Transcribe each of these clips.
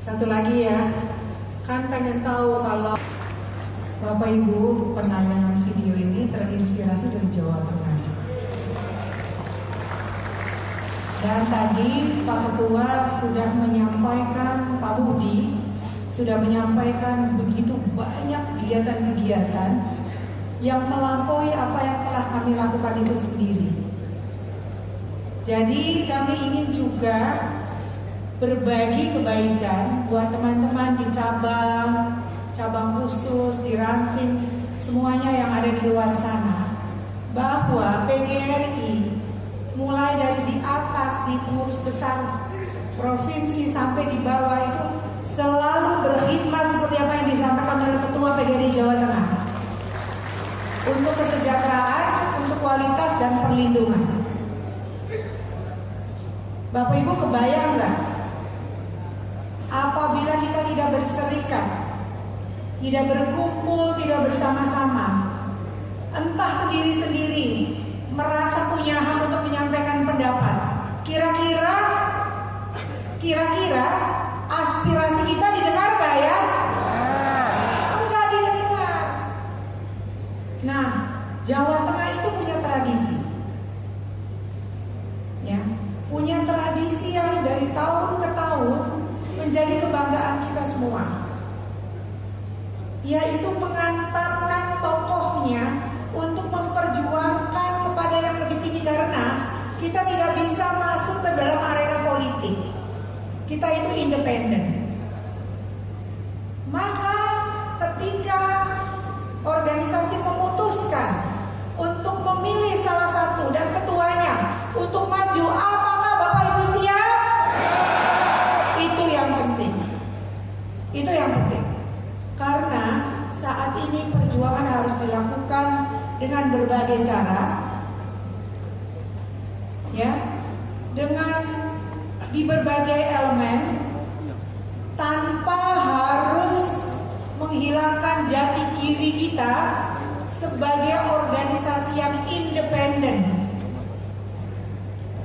Satu lagi ya, kan pengen tahu kalau Bapak Ibu penayangan video ini terinspirasi dari Jawa Tengah. Dan tadi Pak Ketua sudah menyampaikan, Pak Budi sudah menyampaikan begitu banyak kegiatan-kegiatan yang melampaui apa yang telah kami lakukan itu sendiri. Jadi kami ingin juga berbagi kebaikan buat teman-teman di cabang khusus, di ranting, semuanya yang ada di luar sana, bahwa PGRI mulai dari di atas, di pengurus besar provinsi sampai di bawah itu selalu berkhidmat seperti apa yang disampaikan oleh Ketua PGRI Jawa Tengah untuk kesejahteraan, untuk kualitas dan perlindungan. Bapak Ibu kebayang nggak? Apabila kita tidak berserikat, tidak berkumpul, tidak bersama-sama, entah sendiri-sendiri, merasa punya hak untuk menyampaikan pendapat, kira-kira aspirasi kita didengar gak ya? Enggak didengar. Nah, Jawa Tengah itu punya tradisi, ya, punya tradisi yang dari tahun ke tahun menjadi kebanggaan kita semua, yaitu mengantarkan tokohnya untuk memperjuangkan kepada yang lebih tinggi, karena kita tidak bisa masuk ke dalam arena politik. Kita itu independen. Maka ketika organisasi memutuskan untuk memilih salah satu dan ketuanya untuk maju, apakah Bapak Ibu siap? Itu yang penting. Itu yang penting. Karena saat ini perjuangan harus dilakukan dengan berbagai cara, ya, dengan di berbagai elemen, tanpa harus menghilangkan jati diri kita sebagai organisasi yang independen.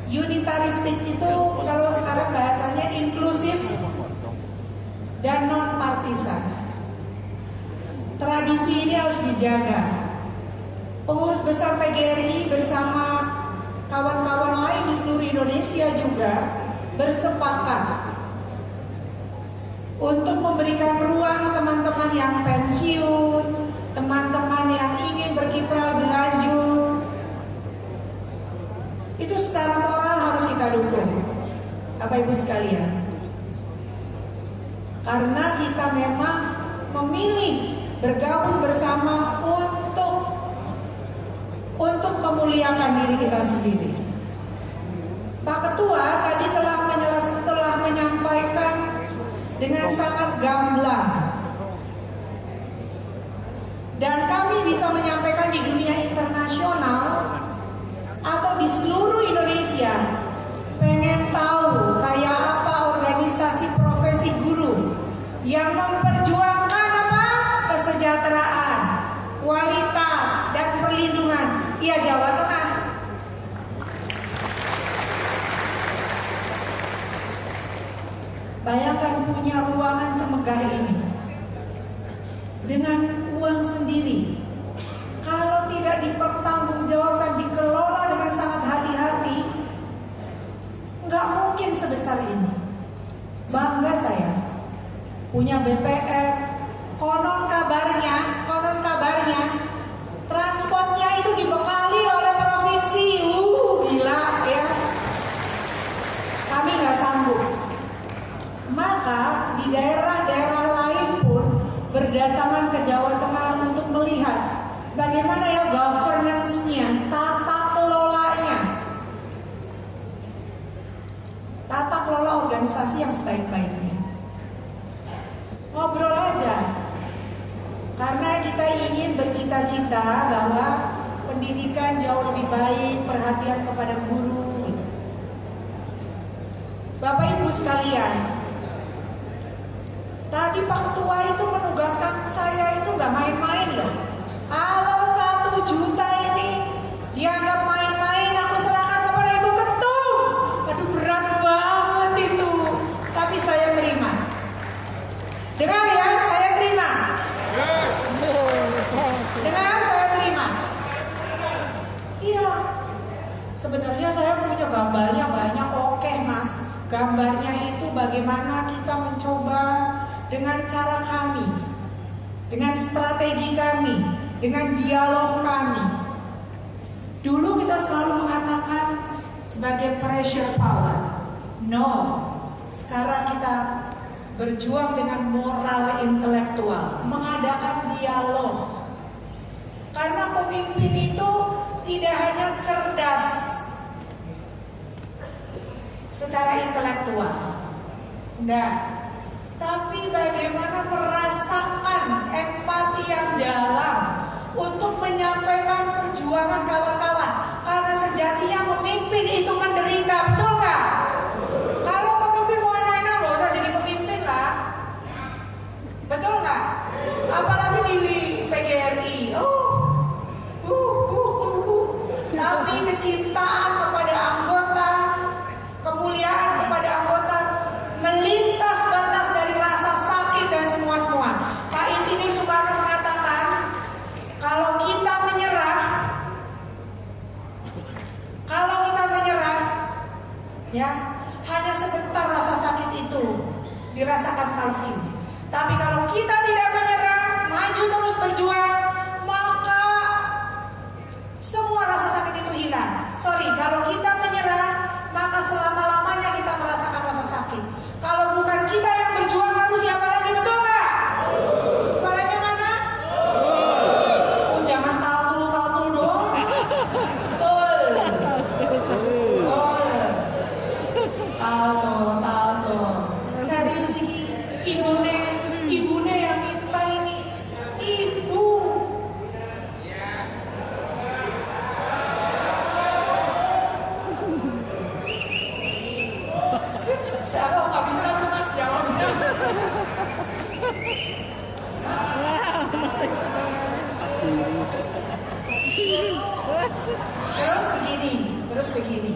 Unitaristik itu kalau sekarang bahasanya inklusif dan non partisan. Tradisi ini harus dijaga. Pengurus besar PGRI bersama kawan-kawan lain di seluruh Indonesia juga bersepakat untuk memberikan ruang teman-teman yang pensiun, teman-teman yang ingin berkiprah lebih lanjut. Itu secara moral harus kita dukung, Bapak Ibu sekalian. Karena kita memang memilih bergabung bersama untuk memuliakan diri kita sendiri. Pak Ketua tadi telah menyampaikan dengan sangat gamblang, dan kami bisa menyampaikan di dunia internasional atau di seluruh Indonesia. Pengen tahu kayak apa organisasi profesi guru yang memperjuangkan apa? Kesejahteraan, kualitas dan perlindungan. Iya, Jawa Tengah. Bayangkan punya ruangan semegah ini dengan uang sendiri. Kalau tidak dipertanggungjawabkan, dikelola dengan sangat hati-hati, nggak mungkin sebesar ini. Bangga saya punya BPF. Konon kabarnya transportnya itu dibekali oleh provinsi. Gila ya. Kami nggak sanggup. Maka di daerah-daerah lain pun berdatangan ke Jawa Tengah untuk melihat bagaimana ya governance-nya, tata kelolanya, tata kelola organisasi yang sebaik-baiknya. Ngobrol aja, karena kita ingin bercita-cita bahwa pendidikan jauh lebih baik, perhatian kepada guru. Bapak Ibu sekalian, tadi Pak Ketua itu menugaskan saya itu nggak main-main loh. Kalau 1 juta ini dianggap main-main, aku serahkan kepada Ibu Ketum. Aduh, berat banget itu. Tapi saya terima. bagaimana kita mencoba dengan cara kami, dengan strategi kami, dengan dialog kami. Dulu kita selalu mengatakan sebagai pressure power. No, sekarang kita berjuang dengan moral intelektual, mengadakan dialog. Karena pemimpin itu tidak hanya cerdas secara intelektual, enggak, tapi bagaimana merasakan empati yang dalam untuk menyampaikan perjuangan kawan-kawan. Karena sejatinya pemimpin itu menderita, betul nggak? Kalau pemimpin mau enak-enak, nggak usah jadi pemimpin lah, betul nggak? Apalagi di PGRI, tapi kecintaan kepada anggota, kemuliaan kepada anggota melintas batas dari rasa sakit dan semua. Pak Insinyur Soekarno mengatakan, kalau kita menyerah, ya hanya sebentar rasa sakit itu dirasakan kalau ini. Tapi kalau kita tidak menyerah, maju terus berjuang, maka semua rasa sakit itu hilang. Kalau kita menyerah, maka selama-lamanya kita merasakan rasa sakit. Kalau bukan kita yang berjuang, lalu siapa lagi, betul nggak? Suaranya mana? Jangan tahu dong. Betul. Tahu. Serius ini, ibune yang minta ini, ibu. Saya nggak bisa mas jawabnya. Terus begini.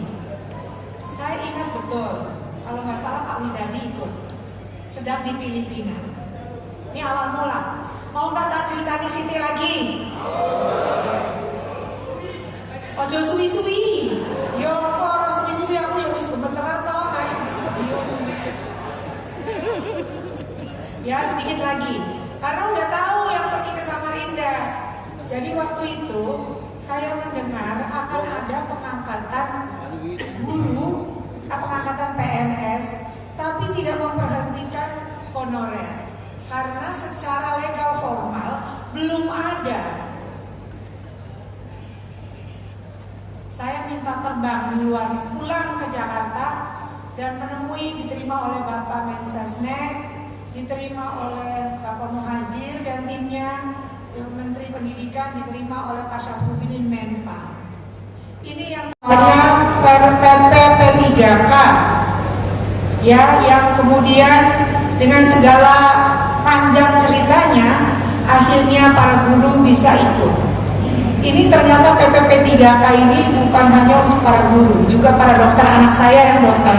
Saya ingat betul, kalau nggak salah Pak Widadi ikut, sedang di Filipina. Ini awal mula. Mau nggak tak cerita di sini lagi? Ojo suwi-suwi. Yo kok suwi-suwi aku yang wis kebetulan toh. Ya sedikit lagi, karena udah tahu yang pergi ke Samarinda. Jadi waktu itu saya mendengar akan ada pengangkatan guru, pengangkatan PNS, tapi tidak memperhentikan honorer karena secara legal formal belum ada. Saya minta terbang pulang ke Jakarta dan menemui, diterima oleh Bapak Mensesnek, diterima oleh Bapak Muhajir dan timnya, Menteri Pendidikan, diterima oleh Pak Syafruddin Menpa. Ini yang namanya P3K, ya, yang kemudian dengan segala panjang ceritanya, akhirnya para guru bisa ikut. Ini ternyata PPP3K ini bukan hanya untuk para guru, juga para dokter. Anak saya yang dokter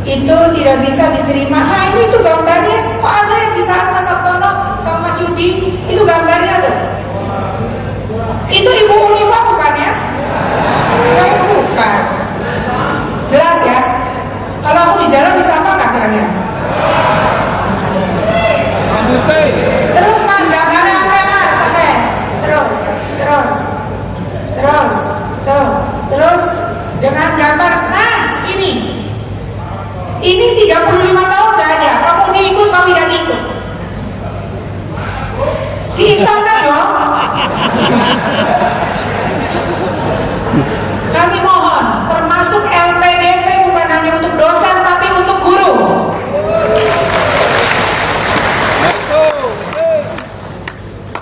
itu tidak bisa diterima. Nah ini itu gambarnya, kok ada yang bisa Mas Sabtono sama Mas Yudi? Itu gambarnya tuh. Itu Ibu Unifa bukan ya? Bukan. Jelas ya? Kalau aku di jalan bisa apa nggak kira-kira? Terus Mas, gambarnya apa Mas? Oke. Terus dengan gambar. Nah ini 35 tahun gak ada. Kamu diikut, kamu tidak ikut. Diislamkan dong. Kami mohon, termasuk LPDP bukan hanya untuk dosen tapi untuk guru.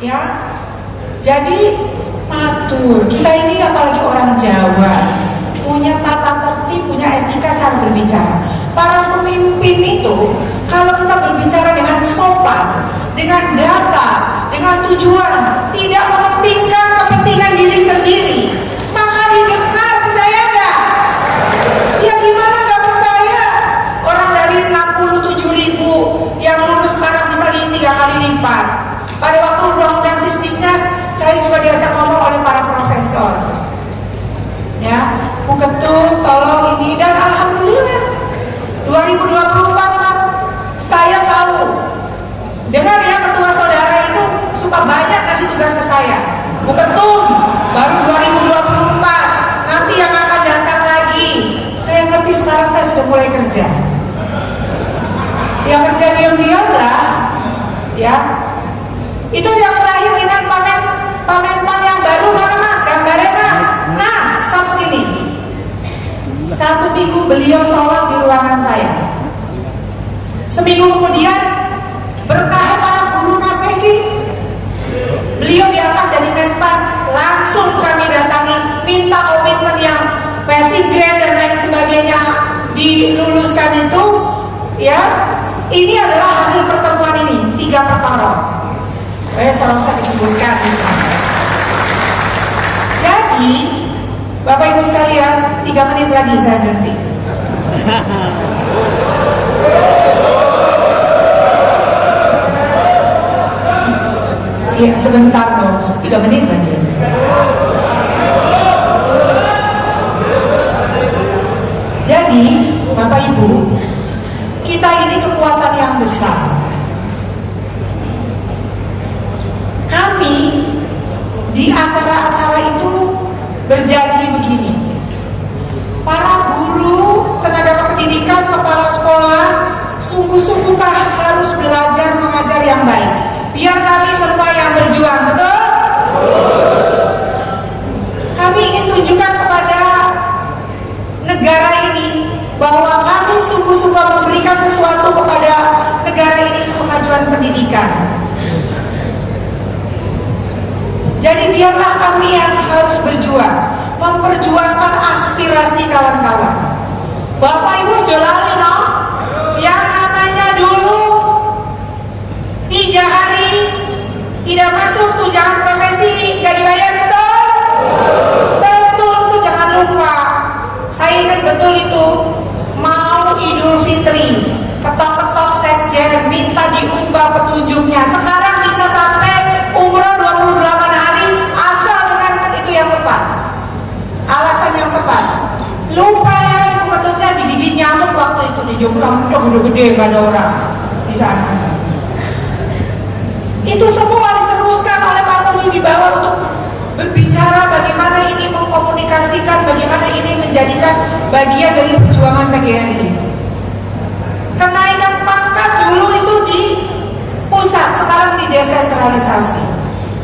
Ya, jadi matur. Kita ini apalagi orang Jawa, punya tata tertib, punya etika cara berbicara. Para pemimpin itu, kalau kita berbicara dengan sopan, dengan data, dengan tujuan, tidak mementingkan kepentingan diri sendiri, maka didengar, percaya nggak? Ya gimana nggak percaya? Orang dari 67.000 yang lulus sekarang bisa 3 kali lipat. Pada waktu undang-undang Sisdiknas, saya juga diajak ngomong oleh para profesor. Ya, Bu Ketum, tolong ini, dan alhamdulillah 2024 Mas tugas ke saya. Bu Ketum, baru 2024, nanti yang akan datang lagi. Saya ngerti sekarang saya sudah mulai kerja. Yang kerja diam-diam lah, ya. Itu yang terakhir dengan pamen yang baru mana mas? Gambarnya mas. Nah, stop sini. 1 minggu beliau sholat di ruangan saya. Seminggu kemudian berkah para guru KPG, beliau diangkat jadi menpan. Langsung kami datangi, minta komitmen yang passing grade dan lain sebagainya diluluskan itu, ya. Ini adalah hasil pertemuan ini, 3 perkara. Sekarang saya disebutkan. Jadi, Bapak Ibu sekalian, 3 menit lagi saya berhenti. Iya, sebentar dong, 3 menit lagi. Jadi, Bapak Ibu, kita ini kekuatan yang besar. Kami di acara-acara itu berjanji begini. Para guru, tenaga pendidikan, kepala sekolah, sungguh-sungguh harus belajar mengajar yang baik. Biar kami semua yang berjuang, betul? Kami ingin tunjukkan kepada negara ini bahwa kami sungguh-sungguh memberikan sesuatu kepada negara ini, kemajuan pendidikan. Jadi biarlah kami yang harus berjuang, memperjuangkan aspirasi kawan-kawan. Bapak Ibu jolali no, yang namanya dulu 3 hari tidak masuk tunjangan profesi nggak dibayar, betul? Betul, itu jangan lupa. Saya ingat betul itu. Mau Idul Fitri, ketok-ketok sekjen minta diubah petunjuknya. Sekarang bisa sampai umroh 28 hari, asal dengan itu yang tepat, alasan yang tepat. Lupa ya, ibu ketumnya digigit nyamuk waktu itu di Jombang, udah gede-gede gak ada orang di sana. Itu semua diteruskan oleh Pak Tony di bawah untuk berbicara bagaimana ini mengkomunikasikan, bagaimana ini menjadikan bagian dari perjuangan PGRI. Kenaikan pangkat dulu itu di pusat, sekarang didesentralisasi.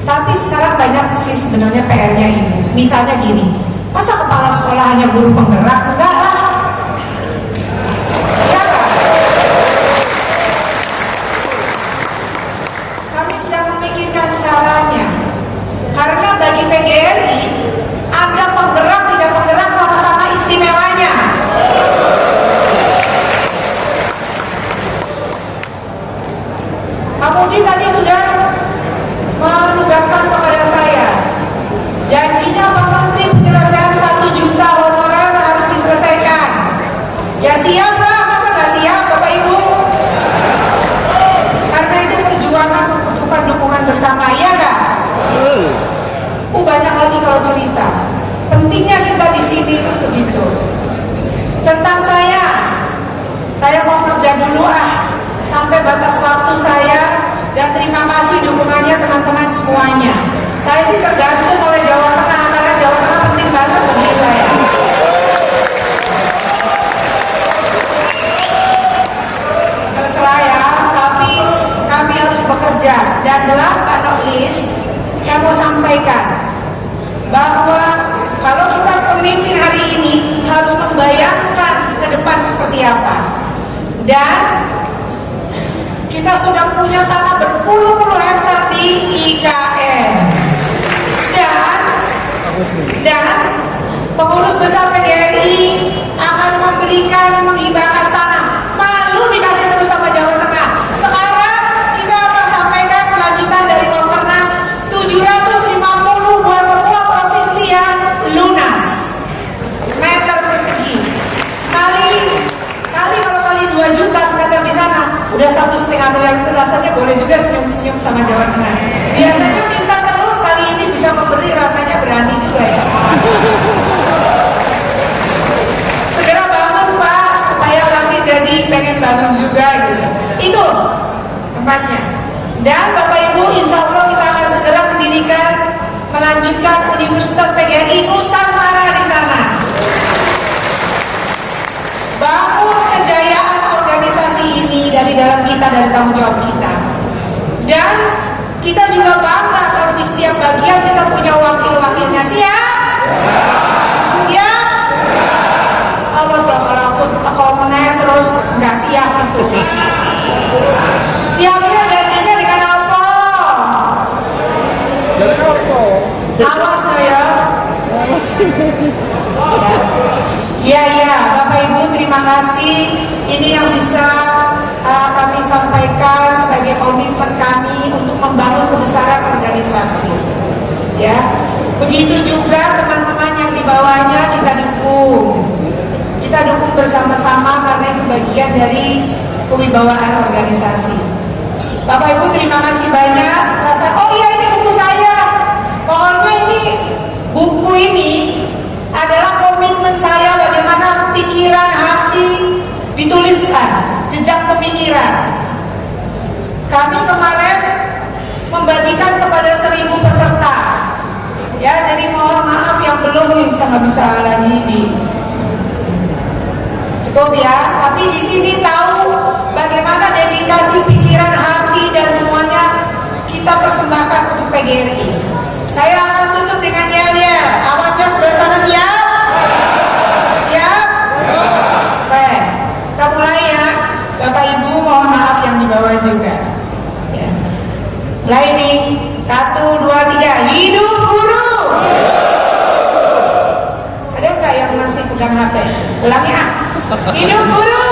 Tapi sekarang banyak sih sebenarnya PR-nya ini. Misalnya gini, masa kepala sekolah hanya guru penggerak? Enggak lah. Ya kan? Kami sedang memikirkan caranya. Karena bagi PGRI, ada penggerak tidak penggerak sama-sama istimewanya. Kemudian tadi sudah menugaskan kepada saya, janjinya Pak Menteri penyelesaian 1 juta honorer harus diselesaikan. Ya siap lah, masa nggak siap Bapak Ibu? Karena itu perjuangan membutuhkan dukungan bersama, ya nggak? Banyak lagi kalau cerita. Pentingnya kita di sini itu begitu. Tentang saya mau kerja dulu sampai batas waktu saya, dan terima kasih dukungannya teman-teman semuanya. Saya sih tergantung oleh Jawa Tengah, karena Jawa Tengah penting banget bagi saya. Terserah ya, tapi kami harus bekerja. Dan last but not least, saya mau sampaikan bahwa kalau kita pemimpin hari ini harus membayangkan ke depan seperti apa. Dan kita sudah punya tanah berpuluh-puluh hektar di IKN. Dan pengurus besar PGRI akan menghibahkan tanah. Malu dikasih terus sama Jawa Tengah. Sekarang kita akan sampaikan kelanjutan dari Kompernas 750 buat semua provinsi yang lunas meter persegi. Kali 2 juta meter di sana udah 1,5 miliar. Itu rasanya boleh juga senyum-senyum sama Jawa Tengah. Biasanya minta terus, kali ini bisa memberi, rasanya berani juga ya. Segera bangun Pak, supaya kami jadi pengen bangun juga gitu. Itu tempatnya. Dan Bapak Ibu, insya Allah kita akan segera mendirikan, melanjutkan Universitas PGRI Nusantara di sana. Bangun kejayaan organisasi ini dari dalam kita, dari tanggung jawab kita. Dan kita juga bangga kalau di setiap bagian kita punya wakil-wakilnya. Siap? Siap? Awas loh kalau menanya terus nggak siap itu. Siapnya janjinya dengan apa? Dari apa? Awas loh ya. Ya, Bapak Ibu, terima kasih. Ini yang bisa kami sampaikan sebagai komitmen kami untuk membangun kebesaran organisasi. Ya, begitu juga teman-teman yang di bawahnya kita dukung. Kita dukung bersama-sama karena itu bagian dari kewibawaan organisasi. Bapak Ibu, terima kasih banyak. Oh iya, ini buku saya. Pokoknya buku ini adalah komitmen saya bagaimana pikiran hati dituliskan, jejak pemikiran. Kami kemarin membagikan kepada 1.000 peserta. Ya, jadi mohon maaf yang belum nggak bisa lagi cukup ya. Tapi di sini tahu bagaimana dedikasi pikiran, hati dan semuanya kita persembahkan untuk PGRI. Saya akan tutup dengan yel-yel. Awasnya sebelah sana, siap? Siap? Oke, kita mulai ya. Bapak Ibu mohon maaf yang di bawah juga. Ya. Mulai nih. 1, 2, 3. Hidup guru. Ada nggak yang masih pegang HP? Ulangi ah. Hidup guru.